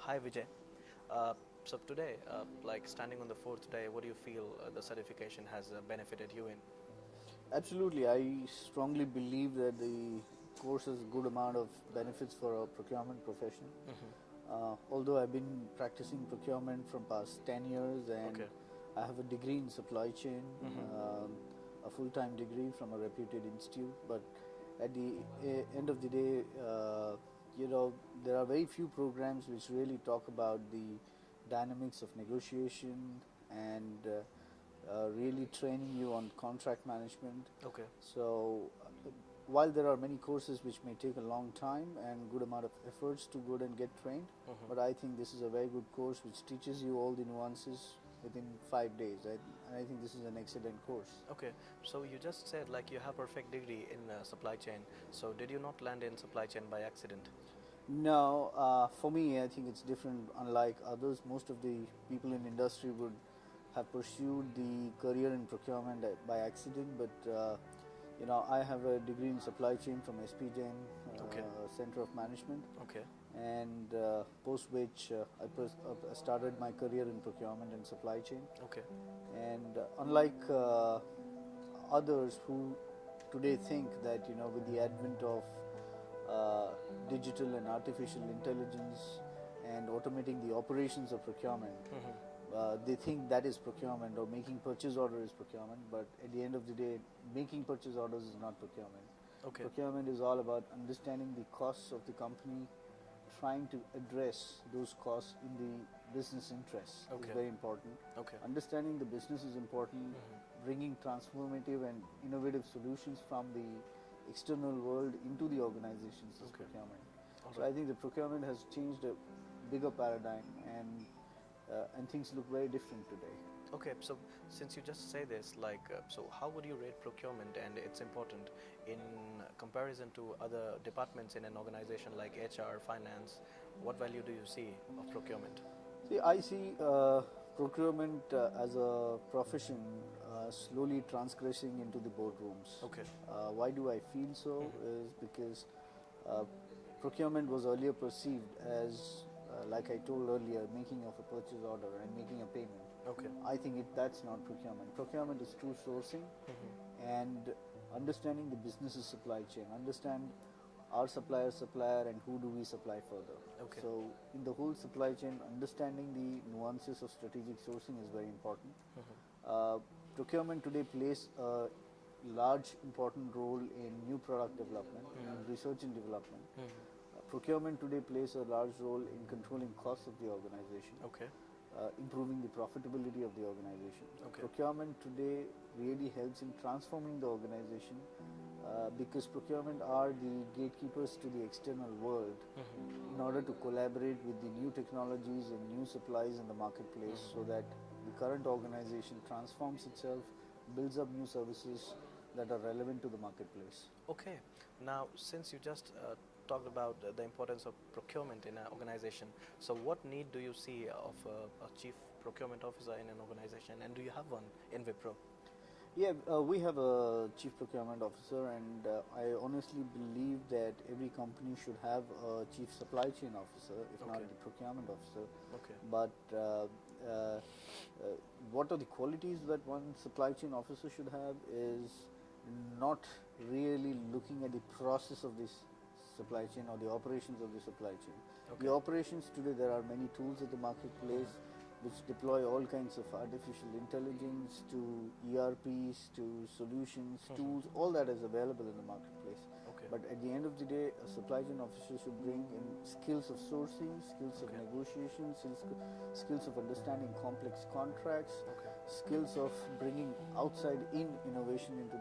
Hi Vijay. Uh, so today, like standing on the fourth day, what do you feel the certification has benefited you in? Absolutely, I strongly believe that the course has a good amount of benefits for a procurement profession. Hmm. Although I've been practicing procurement from past 10 years and Okay. I have a degree in supply chain, Hmm. a full-time degree from a reputed institute, but at the end of the day, there are very few programs which really talk about the dynamics of negotiation and really training you on contract management. Okay. So, while there are many courses which may take a long time and good amount of efforts to go and get trained, Hmm. but I think this is a very good course which teaches you all the nuances within 5 days. And I think this is an excellent course. Okay. So you just said like you have perfect degree in supply chain. So did you not land in supply chain by accident? No, for me, I think it's different. Unlike others, most of the people in industry would have pursued the career in procurement by accident. But I have a degree in supply chain from SP Jain Okay. Center of Management, Okay. and post which I started my career in procurement and supply chain. Okay. And unlike others who today think that with the advent of uh, digital and artificial intelligence and automating the operations of procurement, Hmm. they think that is procurement or making purchase order is procurement. But at the end of the day, making purchase orders is not procurement. Okay. Procurement is all about understanding the costs of the company, trying to address those costs in the business interests is Okay. very important. Okay. Understanding the business is important. Hmm. Bringing transformative and innovative solutions from the external world into the organizations is Okay. procurement. All So right. I think the procurement has changed a bigger paradigm, and things look very different today. Okay, so since you just say this, like, so how would you rate procurement and its important in comparison to other departments in an organization like HR, finance? What value do you see of procurement? See, I see procurement as a profession slowly transgressing into the boardrooms. Okay. Why do I feel so? Hmm. Is because uh, procurement was earlier perceived as, like I told earlier, making of a purchase order and making a payment. Okay. I think that's not procurement. Procurement is true sourcing Hmm. and understanding the business's supply chain, understand our supplier, and who do we supply further. Okay. So, in the whole supply chain, understanding the nuances of strategic sourcing is very important. Hmm. Uh, Procurement today plays a large important role in new product development, in Hmm. research and development. Hmm. Procurement today plays a large role in controlling costs of the organization, Okay. improving the profitability of the organization. Okay. Procurement today really helps in transforming the organization, because procurement are the gatekeepers to the external world Hmm. in order to collaborate with the new technologies and new supplies in the marketplace, so that the current organization transforms itself, builds up new services that are relevant to the marketplace. Okay. Now, since you just talked about the importance of procurement in an organization, so what need do you see of a chief procurement officer in an organization, and do you have one in Wipro? Yeah, we have a chief procurement officer, and I honestly believe that every company should have a chief supply chain officer, if not Okay. the procurement officer. Okay. But what are the qualities that one supply chain officer should have is not really looking at the process of this supply chain or the operations of the supply chain. Okay. The operations today, there are many tools at the marketplace which deploy all kinds of artificial intelligence to ERPs to solutions, tools, all that is available in the marketplace. Okay. But at the end of the day, a supply chain officer should bring in skills of sourcing, skills of Okay. negotiation, skills of understanding complex contracts, Okay. skills of bringing outside in innovation into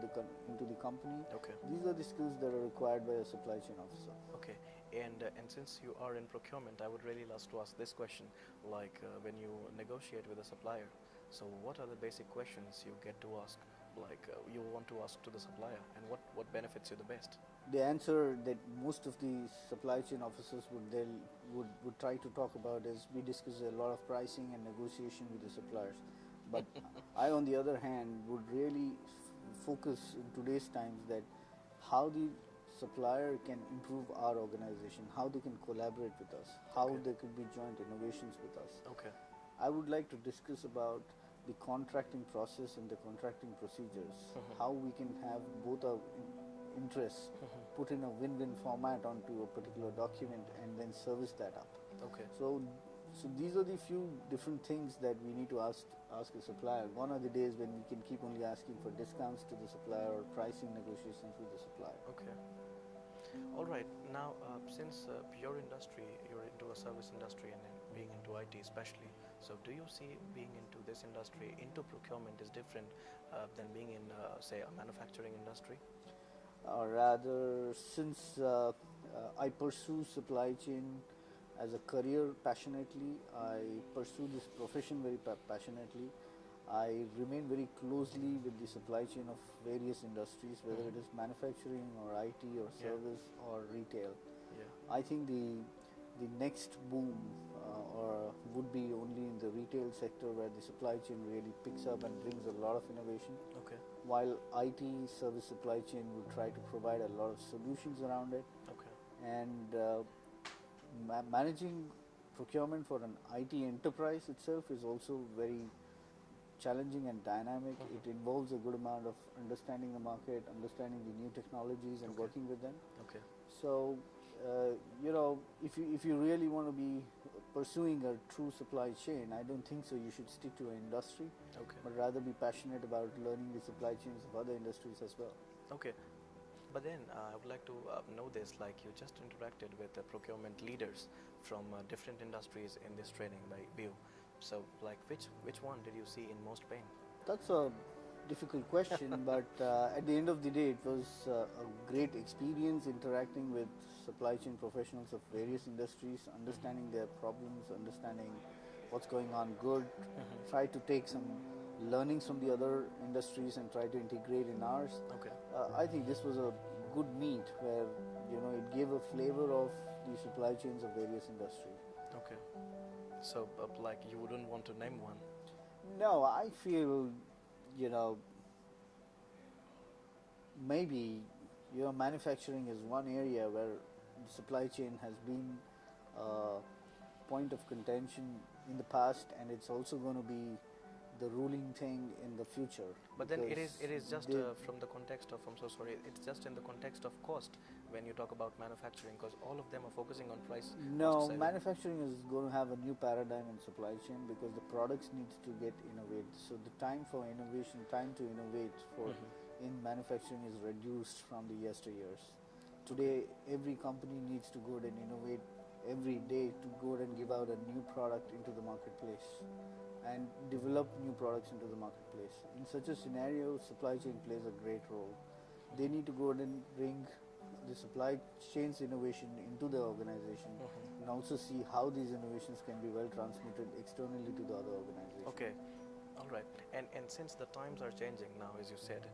the company. Okay. These are the skills that are required by a supply chain officer. Okay. And since you are in procurement, I would really love to ask this question: like when you negotiate with a supplier, so what are the basic questions you get to ask? Like you want to ask to the supplier, and what benefits you the best? The answer that most of the supply chain officers would try to talk about is we discuss a lot of pricing and negotiation with the suppliers. But I, on the other hand, would really focus in today's times that how the supplier can improve our organization, how they can collaborate with us, how Okay. there could be joint innovations with us. Okay. I would like to discuss about the contracting process and the contracting procedures, Mhm. how we can have both our interests Mhm. put in a win-win format onto a particular document and then service that up. Okay. So these are the few different things that we need to ask a supplier. Gone are the days when we can keep only asking for discounts to the supplier or pricing negotiations with the supplier. Okay. All right. Now, since your industry, you're into a service industry and being into IT especially, so do you see being into this industry, into procurement, is different than being in, say, a manufacturing industry? Rather, since I pursue supply chain as a career passionately, I pursue this profession very passionately. I remain very closely with the supply chain of various industries, whether it is manufacturing or IT or Yeah. service or retail. Yeah. I think the next boom or would be only in the retail sector where the supply chain really picks up and brings a lot of innovation, Okay. while IT service supply chain will try to provide a lot of solutions around it. Okay. And managing procurement for an IT enterprise itself is also very challenging and dynamic. It involves a good amount of understanding the market, understanding the new technologies, and Okay. working with them. Okay. So, if you really want to be pursuing a true supply chain, I don't think so. You should stick to an industry, Okay. but rather be passionate about learning the supply chains of other industries as well. Okay. But then I would like to know this, like you just interacted with the procurement leaders from different industries in this training by View. So, like, which one did you see in most pain? That's a difficult question, but at the end of the day, it was a great experience interacting with supply chain professionals of various industries, understanding their problems, understanding what's going on good, try to take some learnings from the other industries and try to integrate in ours. Okay. I think this was a good meet where it gave a flavor of the supply chains of various industries. Okay. So, like, you wouldn't want to name one? No, I feel, you know, maybe manufacturing is one area where the supply chain has been a point of contention in the past, and it's also going to be the ruling thing in the future. But then it is because just they- from the context of, I'm so sorry, it's just in the context of cost when you talk about manufacturing, because all of them are focusing on price. No, cost saving. manufacturing is going to have a new paradigm in supply chain because the products needs to get innovated. So the time for innovation, time to innovate for in manufacturing is reduced from the yesteryears. Today, every company needs to go and innovate every day to go and give out a new product into the marketplace and develop new products into the marketplace. In such a scenario, supply chain plays a great role. They need to go and bring the supply chain's innovation into the organization and also see how these innovations can be well transmitted externally to the other organization. Okay. All right. And since the times are changing now, as you said,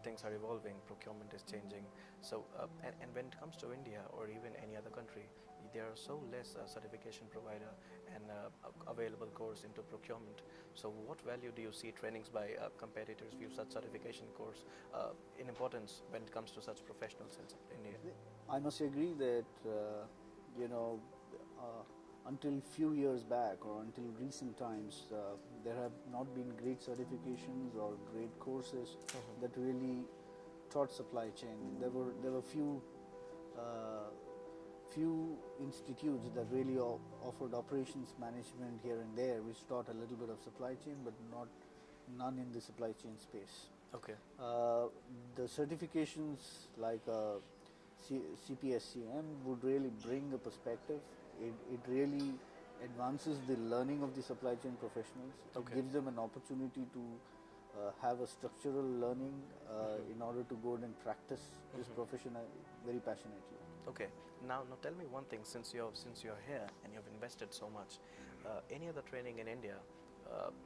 things are evolving, procurement is changing. So, and when it comes to India or even any other country, there are so less certification provider and available course into procurement. So, what value do you see trainings by competitors view such certification course in importance when it comes to such professionals in India? I must agree that until few years back or until recent times, there have not been great certifications or great courses that really taught supply chain. There were few institutes that really offered operations management here and there, which taught a little bit of supply chain, but none in the supply chain space. Okay. The certifications like CPSCM would really bring a perspective. It really advances the learning of the supply chain professionals. Okay. It gives them an opportunity to have a structural learning in order to go and practice this profession very passionately. Okay. Now tell me one thing. Since you're here and you've invested so much, any other training in India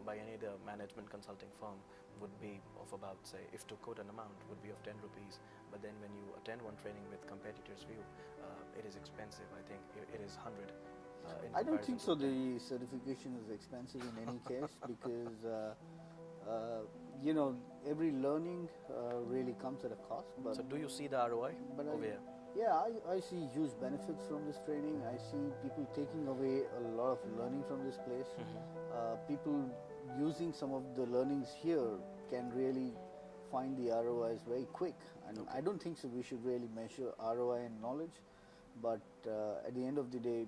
by any other management consulting firm would be of about, say, if to quote an amount, would be of 10 rupees. But then when you attend one training with Competitors View, it is expensive. I think it is 100. I don't think so. The certification is expensive in any case because every learning really comes at a cost. But So do you see the ROI but over here? Yeah, I see huge benefits from this training. I see people taking away a lot of learning from this place. People using some of the learnings here can really find the ROIs very quick. And Okay. I don't think so we should really measure ROI and knowledge, but at the end of the day,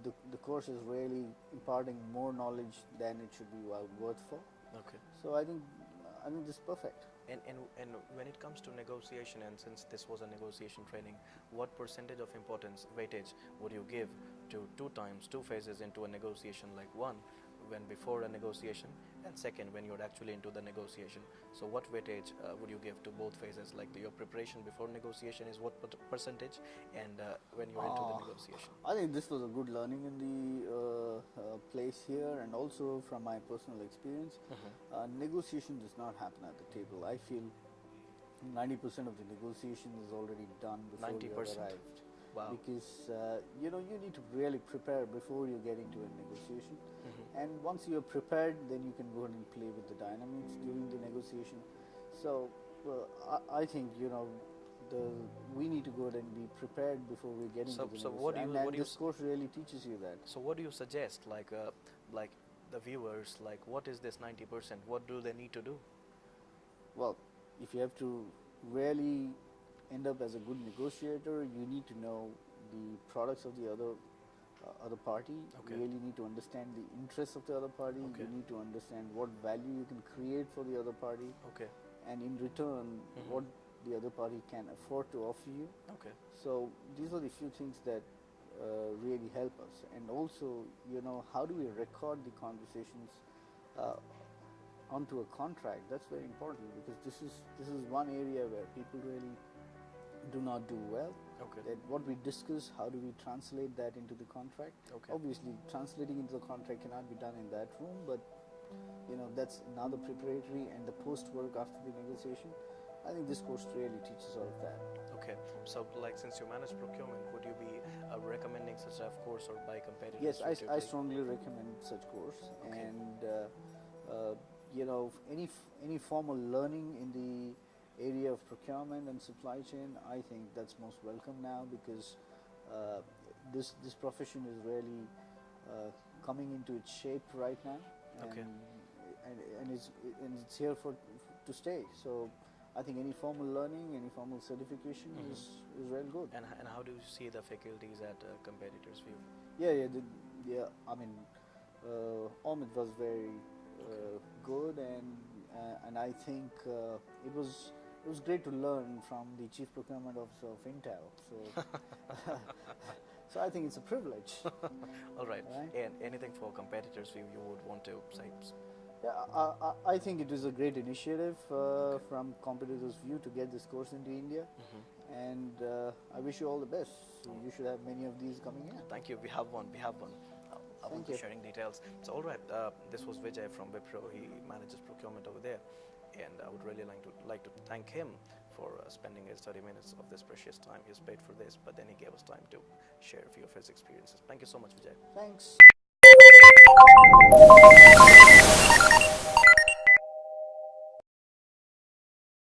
the course is really imparting more knowledge than it should be worth for. Okay. So I think this is perfect. And when it comes to negotiation, and since this was a negotiation training, what percentage of importance, weightage would you give to two phases into a negotiation, like one when before a negotiation and second when you're actually into the negotiation? So what weightage would you give to both phases? Like your preparation before negotiation is what percentage, and when you're into the negotiation? I think this was a good learning in the place here, and also from my personal experience. Negotiation does not happen at the table. I feel 90% of the negotiation is already done before you have 90%? arrived. Wow. Because you know, you need to really prepare before you get into a negotiation. And once you are prepared, then you can go ahead and play with the dynamics during the negotiation. So I think, you know, we need to go ahead and be prepared before we get into the So negotiation. what do you- and what do you this course really teaches you that. So what do you suggest, like the viewers, like what is this 90%? What do they need to do? Well, if you have to really end up as a good negotiator, you need to know the products of the other party. Okay. You really need to understand the interests of the other party. Okay. You need to understand what value you can create for the other party, Okay. and in return, what the other party can afford to offer you. Okay. So these are the few things that really help us. And also, you know, how do we record the conversations onto a contract? That's very important, because this is one area where people really do not do well. Okay. That what we discuss, how do we translate that into the contract? Okay. Obviously, translating into the contract cannot be done in that room, but you know, that's another preparatory and the post work after the negotiation. I think this course really teaches all of that. Okay. So, like, since you manage procurement, would you be recommending such a course or by competitors? Yes, I suitably? strongly recommend such course. Okay. And you know, any formal learning in the area of procurement and supply chain, I think that's most welcome now, because this profession is really coming into its shape right now, and Okay. and it's here to stay. So I think any formal learning, any formal certification is really good. And how do you see the faculties at competitors' view? Yeah. I mean, Omid was very good, and I think it was great to learn from the chief procurement officer of Intel. So, so I think it's a privilege. All right. Right. And anything for competitors' view you would want to say? Yeah, I think it is a great initiative from competitors' view to get this course into India, and I wish you all the best. So you should have many of these coming in. Thank you. We have one. I won't Thank be you. sharing details. So, all right. This was Vijay from Wipro. He manages procurement over there, and I would really like to thank him for spending his 30 minutes of this precious time. He's paid for this, but then he gave us time to share a few of his experiences. Thank you so much, Vijay. Thanks.